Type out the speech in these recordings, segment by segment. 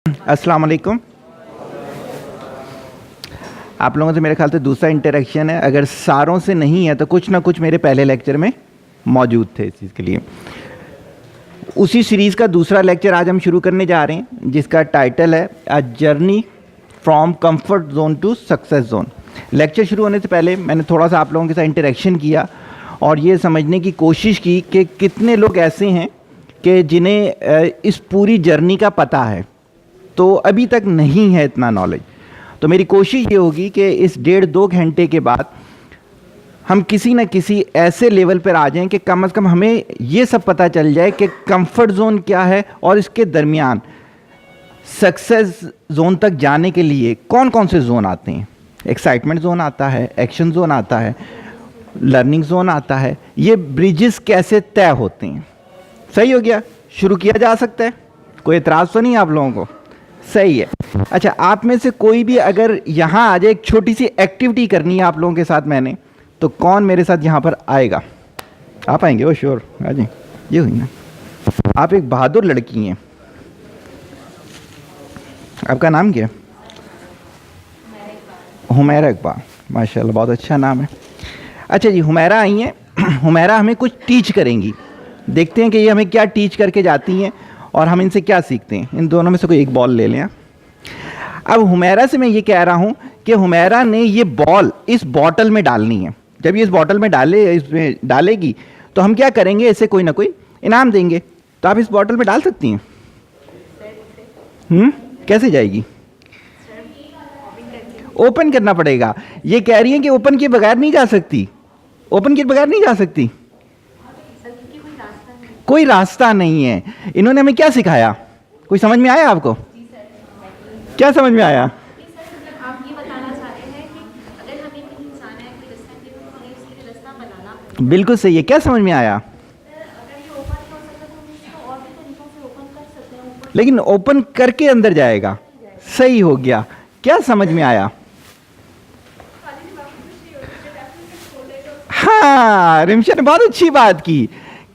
अस्सलाम वालेकुम। आप लोगों से मेरे ख्याल से दूसरा इंटरेक्शन है, अगर सारों से नहीं है तो कुछ ना कुछ मेरे पहले लेक्चर में मौजूद थे इस चीज़ के लिए। उसी सीरीज़ का दूसरा लेक्चर आज हम शुरू करने जा रहे हैं जिसका टाइटल है a journey from comfort zone to success zone. Lecture शुरू होने से पहले मैंने थोड़ा सा आप लोगों के साथ इंटरेक्शन किया और ये समझने की कोशिश की कि कितने लोग ऐसे हैं कि जिन्हें इस पूरी जर्नी का पता है, तो अभी तक नहीं है इतना नॉलेज। तो मेरी कोशिश ये होगी कि इस 1.5-2 घंटे के बाद हम किसी न किसी ऐसे लेवल पर आ जाएं कि कम से कम हमें ये सब पता चल जाए कि कंफर्ट जोन क्या है और इसके दरमियान सक्सेस जोन तक जाने के लिए कौन कौन से जोन आते हैं। एक्साइटमेंट जोन आता है, एक्शन जोन आता है, लर्निंग जोन आता है। ये ब्रिजेस कैसे तय होते हैं। सही हो गया, शुरू किया जा सकता है, कोई एतराज़ तो नहीं आप लोगों को? सही है। अच्छा, आप में से कोई भी अगर यहाँ आ जाए, एक छोटी सी एक्टिविटी करनी है आप लोगों के साथ मैंने, तो कौन मेरे साथ यहाँ पर आएगा? आप आएंगे? वो श्योर आ जाए। ये हुई ना, आप एक बहादुर लड़की हैं। आपका नाम क्या है? हुमैरा इकबाल। माशाल्लाह, बहुत अच्छा नाम है। अच्छा जी, हुमैरा आई हैं। हुमैरा हमें कुछ टीच करेंगी। देखते हैं कि ये हमें क्या टीच करके जाती हैं और हम इनसे क्या सीखते हैं। इन दोनों में से कोई एक बॉल ले लें। अब हुमैरा से मैं ये कह रहा हूँ कि हुमैरा ने ये बॉल इस बॉटल में डालनी है। जब ये इस बॉटल में इसमें डालेगी तो हम क्या करेंगे, इसे कोई ना कोई इनाम देंगे। तो आप इस बॉटल में डाल सकती हैं। कैसे जाएगी? ओपन करना पड़ेगा। ये कह रही है कि ओपन किए बगैर नहीं जा सकती। ओपन किए बगैर नहीं जा सकती, कोई रास्ता नहीं है। इन्होंने हमें क्या सिखाया? कोई समझ में आया आपको? क्या समझ में आया? आप ये बताना चाह रहे हैं कि अगर हमें कोई इंसान है, कोई रास्ता नहीं तो हमें उसके लिए रास्ता बनाना। बिल्कुल सही है। क्या समझ में आया? अगर ये ओपन हो सकता है तो हम इसको और भी तरीकों से ओपन कर सकते हैं ऊपर। लेकिन ओपन करके अंदर जाएगा। सही हो गया। क्या समझ में आया? हाँ, रिमशा ने बहुत अच्छी बात की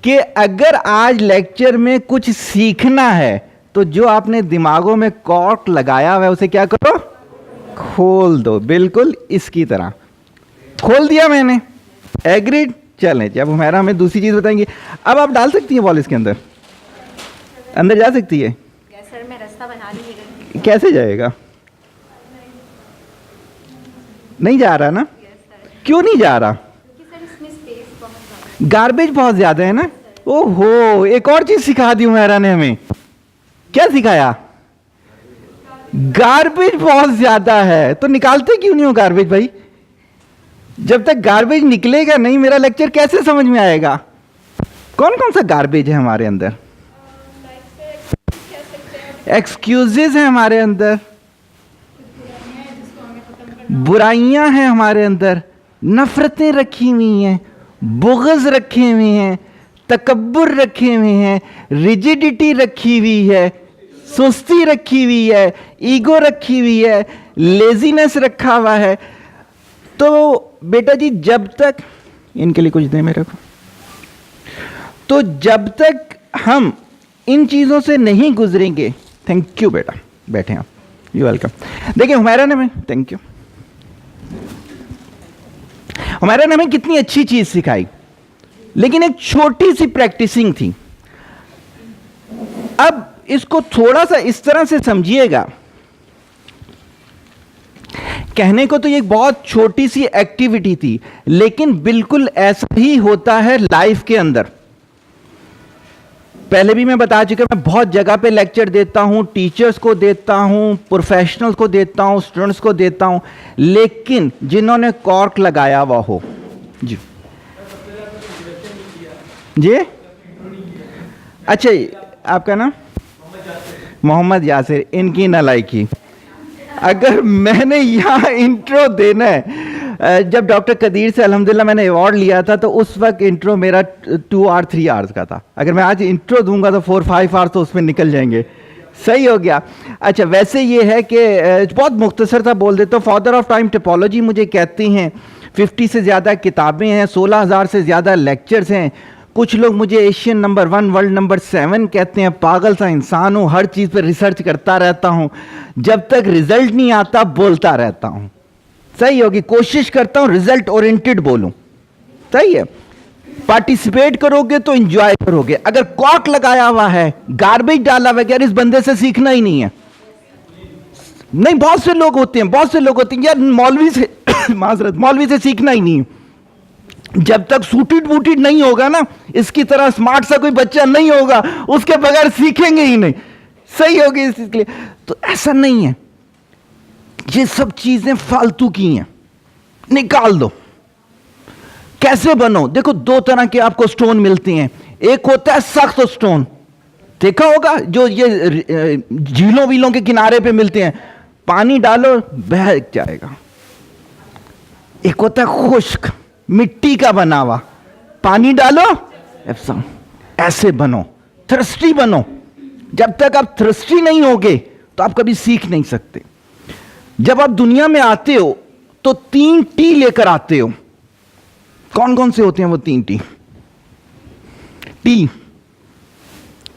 कि अगर आज लेक्चर में कुछ सीखना है तो जो आपने दिमागों में कॉर्क लगाया हुआ है उसे क्या करो, खोल दो। बिल्कुल इसकी तरह खोल दिया मैंने। एग्रीड? चलें, जब हमारा हमें दूसरी चीज बताएंगे। अब आप डाल सकती हैं बॉल इसके अंदर, अंदर जा सकती है। सर मैं रास्ता बना लीजिएगा। कैसे जाएगा? नहीं जा रहा ना? क्यों नहीं जा रहा? क्योंकि सर इसमें स्पेस बहुत ज़्यादा, गार्बेज बहुत ज्यादा है ना। ओहो, एक और चीज सिखा दी हुमैरा ने हमें। क्या सिखाया? गार्बेज बहुत ज्यादा है। तो निकालते क्यों नहीं हो गार्बेज भाई? जब तक गार्बेज निकलेगा नहीं मेरा लेक्चर कैसे समझ में आएगा? कौन कौन सा गार्बेज है हमारे अंदर? एक्सक्यूजेस हैं हमारे अंदर, बुराइयां हैं हमारे अंदर, नफरतें रखी हुई हैं, बुग़्ज़ रखे हुए हैं, तकब्बुर रखे हुए हैं, रिजिडिटी रखी हुई है, सुस्ती रखी हुई है, ईगो रखी हुई है, लेजीनेस रखा हुआ है। तो बेटा जी, जब तक इनके लिए कुछ दें मेरे को, तो जब तक हम इन चीज़ों से नहीं गुजरेंगे। थैंक यू बेटा, बैठे आप, यू वेलकम। देखिए हुमैरा ने, मैं थैंक यू, हुमैरा ने हमें कितनी अच्छी चीज़ सिखाई, लेकिन एक छोटी सी प्रैक्टिसिंग थी। अब इसको थोड़ा सा इस तरह से समझिएगा। कहने को तो ये एक बहुत छोटी सी एक्टिविटी थी, लेकिन बिल्कुल ऐसा ही होता है लाइफ के अंदर। पहले भी मैं बता चुका, मैं बहुत जगह पे लेक्चर देता हूं, टीचर्स को देता हूं, प्रोफेशनल्स को देता हूं, स्टूडेंट्स को देता हूं, लेकिन जिन्होंने कॉर्क लगाया हुआ हो जी जी। अच्छा, आपका नाम? मोहम्मद यासिर। इनकी नालायकी, अगर मैंने यहाँ इंट्रो देना है, जब डॉक्टर कदीर से अल्हम्दुलिल्लाह मैंने अवार्ड लिया था तो उस वक्त इंट्रो मेरा 2 और 3 आवर्स का था। अगर मैं आज इंट्रो दूंगा तो 4-5 आवर्स तो उसमें निकल जाएंगे। सही हो गया। अच्छा, वैसे ये है कि बहुत मुख्तसर था, बोल देता हूँ। फादर ऑफ टाइम टिपोलॉजी मुझे कहती हैं। 50 से ज़्यादा किताबें हैं, 16,000 से ज़्यादा लेक्चर्स हैं, कुछ लोग मुझे एशियन नंबर 1 वर्ल्ड नंबर 7 कहते हैं, पागल सा इंसान हूं, हर चीज पर रिसर्च करता रहता हूं, जब तक रिजल्ट नहीं आता बोलता रहता हूं। सही होगी, कोशिश करता हूं रिजल्ट ओरिएंटेड बोलूं। सही है, पार्टिसिपेट करोगे तो एंजॉय करोगे। अगर कॉक लगाया हुआ है, गार्बेज डाला हुआ है, यार इस बंदे से सीखना ही नहीं है, नहीं, बहुत से लोग होते हैं यार मौलवी से माजरत, मौलवी से सीखना ही नहीं है। जब तक सूटेड बूटेड नहीं होगा ना, इसकी तरह स्मार्ट सा कोई बच्चा नहीं होगा, उसके बगैर सीखेंगे ही नहीं। सही होगी इसके लिए। तो ऐसा नहीं है, ये सब चीजें फालतू की हैं, निकाल दो। कैसे बनो? देखो, दो तरह के आपको स्टोन मिलते हैं। एक होता है सख्त स्टोन, देखा होगा जो ये झीलों वीलों के किनारे पे मिलते हैं, पानी डालो बह जाएगा। एक होता है खुश्क, मिट्टी का बना हुआ, पानी डालो एप्सम। ऐसे बनो, थ्रस्टी बनो। जब तक आप थ्रस्टी नहीं होगे तो आप कभी सीख नहीं सकते। जब आप दुनिया में आते हो तो 3 टी लेकर आते हो। कौन कौन से होते हैं वो 3 टी? टी,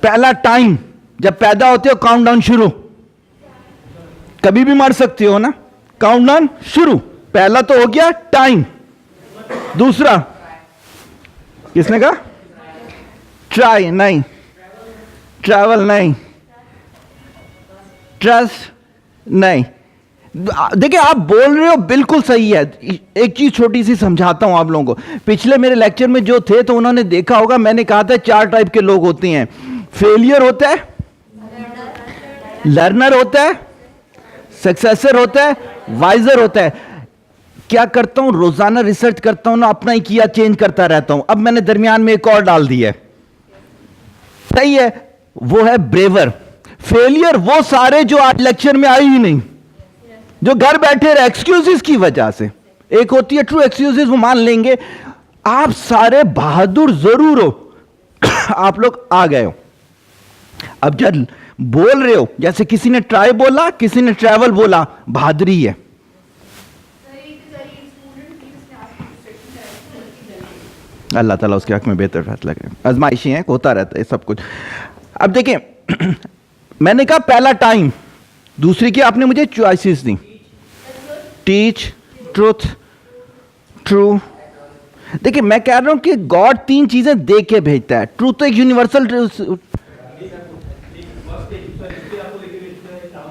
पहला टाइम, जब पैदा होते हो काउंटडाउन शुरू, कभी भी मर सकते हो ना, काउंटडाउन शुरू। पहला तो हो गया टाइम। दूसरा किसने कहा? ट्राई नहीं, ट्रैवल नहीं, ट्रस्ट नहीं। देखिए, आप बोल रहे हो बिल्कुल सही है। एक चीज छोटी सी समझाता हूं आप लोगों को। पिछले मेरे लेक्चर में जो थे तो उन्होंने देखा होगा, मैंने कहा था 4 टाइप के लोग होते हैं। फेलियर होता है, लर्नर होता है, सक्सेसर होता है, वाइजर होता है। क्या करता हूं, रोजाना रिसर्च करता हूं ना, अपना ही किया चेंज करता रहता हूं। अब मैंने दरमियान में एक और डाल दिया है, सही है, वो है ब्रेवर। फेलियर वो सारे जो आज लेक्चर में आए ही नहीं, जो घर बैठे रहे एक्सक्यूजेस की वजह से। एक होती है ट्रू एक्सक्यूजेस, वो मान लेंगे। आप सारे बहादुर जरूर हो, आप लोग आ गए हो। अब जब बोल रहे हो, जैसे किसी ने ट्राई बोला, किसी ने ट्रैवल बोला, बहादुरी है। अल्लाह ताला उसके हक में बेहतर फैसला करे। आजमाइशी हैं, होता रहता है सब कुछ। अब देखें, मैंने कहा पहला टाइम, दूसरी की आपने मुझे चॉइसेस दी, टीच, ट्रूथ, ट्रू। देखिए, मैं कह रहा हूं कि गॉड 3 चीजें दे के भेजता है। ट्रूथ तो एक यूनिवर्सल,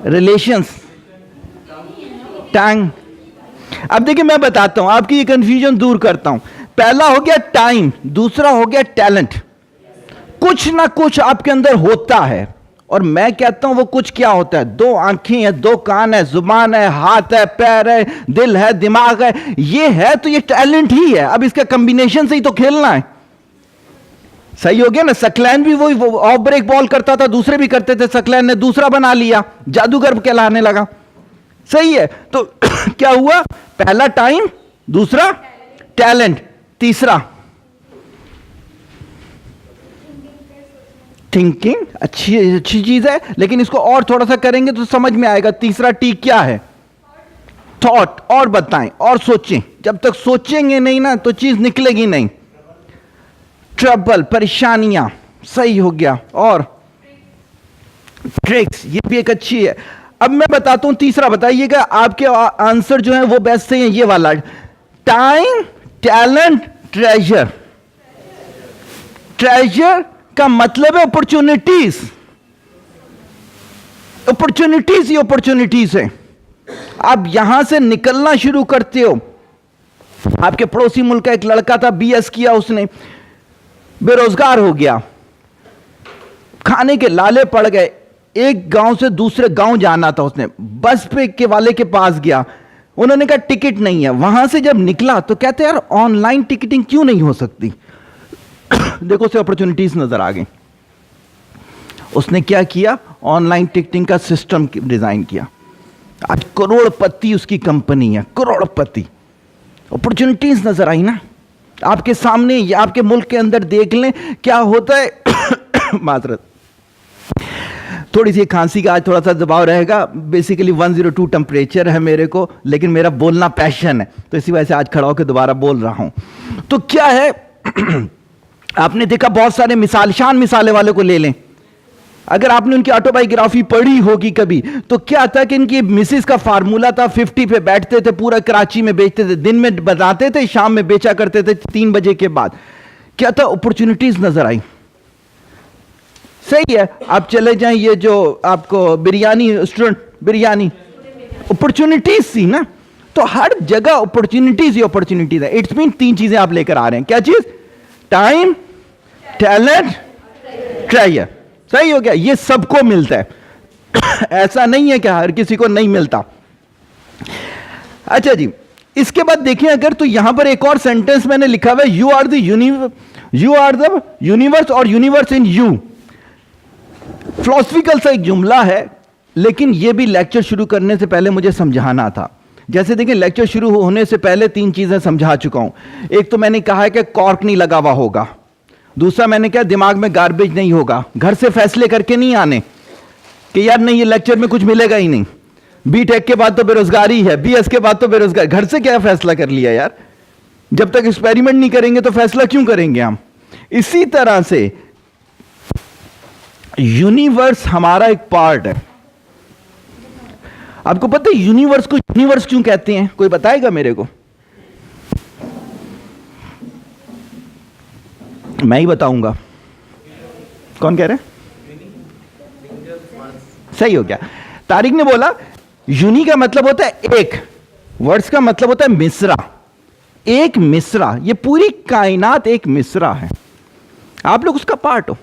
रिलेशंस, टंग। अब देखिए, मैं बताता हूं, आपकी ये कंफ्यूजन दूर करता हूं। पहला हो गया टाइम, दूसरा हो गया टैलेंट। कुछ ना कुछ आपके अंदर होता है, और मैं कहता हूं वो कुछ क्या होता है? 2 आंखें हैं, 2 कान है, जुबान है, हाथ है, पैर है, दिल है, दिमाग है। ये है तो ये टैलेंट ही है। अब इसका कॉम्बिनेशन से ही तो खेलना है। सही हो गया ना? सकलैन भी वही ऑफ ब्रेक बॉल करता था, दूसरे भी करते थे। सकलैन ने दूसरा बना लिया, जादूगर कहलाने लगा। सही है, तो क्या हुआ? पहला टाइम, दूसरा टैलेंट, तीसरा थिंकिंग। अच्छी चीज है, लेकिन इसको और थोड़ा सा करेंगे तो समझ में आएगा। तीसरा टी क्या है? थॉट। और बताएं, और सोचें। जब तक सोचेंगे नहीं ना तो चीज निकलेगी नहीं। ट्रबल, परेशानियां, सही हो गया। और ट्रिक्स, ये भी एक अच्छी है। अब मैं बताता हूं तीसरा, बताइएगा आपके आंसर जो है वो बेस्ट है। ये वाला टाइम, टैलेंट, ट्रेजर। ट्रेजर का मतलब है अपॉर्चुनिटीज। अपॉर्चुनिटीज ही अपॉर्चुनिटीज है। आप यहां से निकलना शुरू करते हो। आपके पड़ोसी मुल्क का एक लड़का था, BS किया उसने, बेरोजगार हो गया, खाने के लाले पड़ गए। एक गांव से दूसरे गांव जाना था उसने, बस पे के वाले के पास गया, उन्होंने कहा टिकट नहीं है। वहां से जब निकला तो कहते यार ऑनलाइन टिकटिंग क्यों नहीं हो सकती? देखो उसे अपॉर्चुनिटीज नजर आ गई। उसने क्या किया? ऑनलाइन टिकटिंग का सिस्टम डिजाइन किया। आज करोड़पति उसकी कंपनी है, करोड़पति। अपॉर्चुनिटीज नजर आई ना आपके सामने, या आपके मुल्क के अंदर देख लें क्या होता है। माजरत, थोड़ी सी खांसी का आज थोड़ा सा दबाव रहेगा। बेसिकली 102 टेम्परेचर है मेरे को, लेकिन मेरा बोलना पैशन है, तो इसी वजह से आज खड़ा होकर दोबारा बोल रहा हूं। तो क्या है, आपने देखा बहुत सारे मिसाल, शान मिसाले वाले को ले लें, अगर आपने उनकी ऑटोबायोग्राफी पढ़ी होगी कभी, तो क्या था कि इनकी मिसिस का फार्मूला था 50 पे बैठते थे, पूरा कराची में बेचते थे, दिन में बताते थे, शाम में बेचा करते थे 3 बजे के बाद। क्या था, अपॉर्चुनिटीज नजर आई। सही है, आप चले जाएं, ये जो आपको बिरयानी स्टूडेंट, बिरयानी अपॉर्चुनिटीज थी ना, तो हर जगह अपॉर्चुनिटीज ही अपॉर्चुनिटीज है। इट्स मीन 3 चीजें आप लेकर आ रहे हैं। क्या चीज? Time, talent, ट्रायर। सही हो गया, ये सबको मिलता है ऐसा नहीं है कि हर किसी को नहीं मिलता। अच्छा जी, इसके बाद देखें अगर, तो यहां पर एक और सेंटेंस मैंने लिखा हुआ है, यू आर द यूनिवर्स और यूनिवर्स इन यू। फिलोसफिकल सा एक जुमला है, लेकिन यह भी लेक्चर शुरू करने से पहले मुझे समझाना था। जैसे देखिए, लेक्चर शुरू होने से पहले 3 चीजें समझा चुका हूं। एक तो मैंने कहा है कि कॉर्क नहीं लगा हुआ होगा, दूसरा मैंने कहा दिमाग में गार्बेज नहीं होगा, घर से फैसले करके नहीं आने कि यार नहीं ये लेक्चर में कुछ मिलेगा ही नहीं, बीटेक के बाद तो बेरोजगारी है, बीएस के बाद तो बेरोजगारी। घर से क्या फैसला कर लिया यार? जब तक एक्सपेरिमेंट नहीं करेंगे तो फैसला क्यों करेंगे हम? इसी तरह से यूनिवर्स हमारा एक पार्ट है। आपको पता है यूनिवर्स को यूनिवर्स क्यों कहते हैं? कोई बताएगा मेरे को? मैं ही बताऊंगा। कौन कह रहे हैं? सही हो गया, तारिक ने बोला। यूनि का मतलब होता है एक, वर्ड्स का मतलब होता है मिसरा। एक मिसरा, ये पूरी कायनात एक मिसरा है, आप लोग उसका पार्ट हो।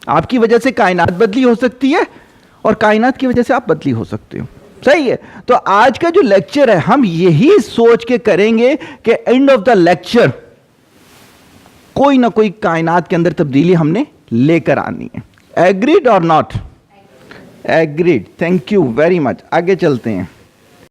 आपकी वजह से कायनात बदली हो सकती है और कायनात की वजह से आप बदली हो सकते हो। सही है, तो आज का जो लेक्चर है हम यही सोच के करेंगे कि एंड ऑफ द लेक्चर कोई ना कोई कायनात के अंदर तब्दीली हमने लेकर आनी है। एग्रीड और not? Agreed. Thank you very much. आगे चलते हैं।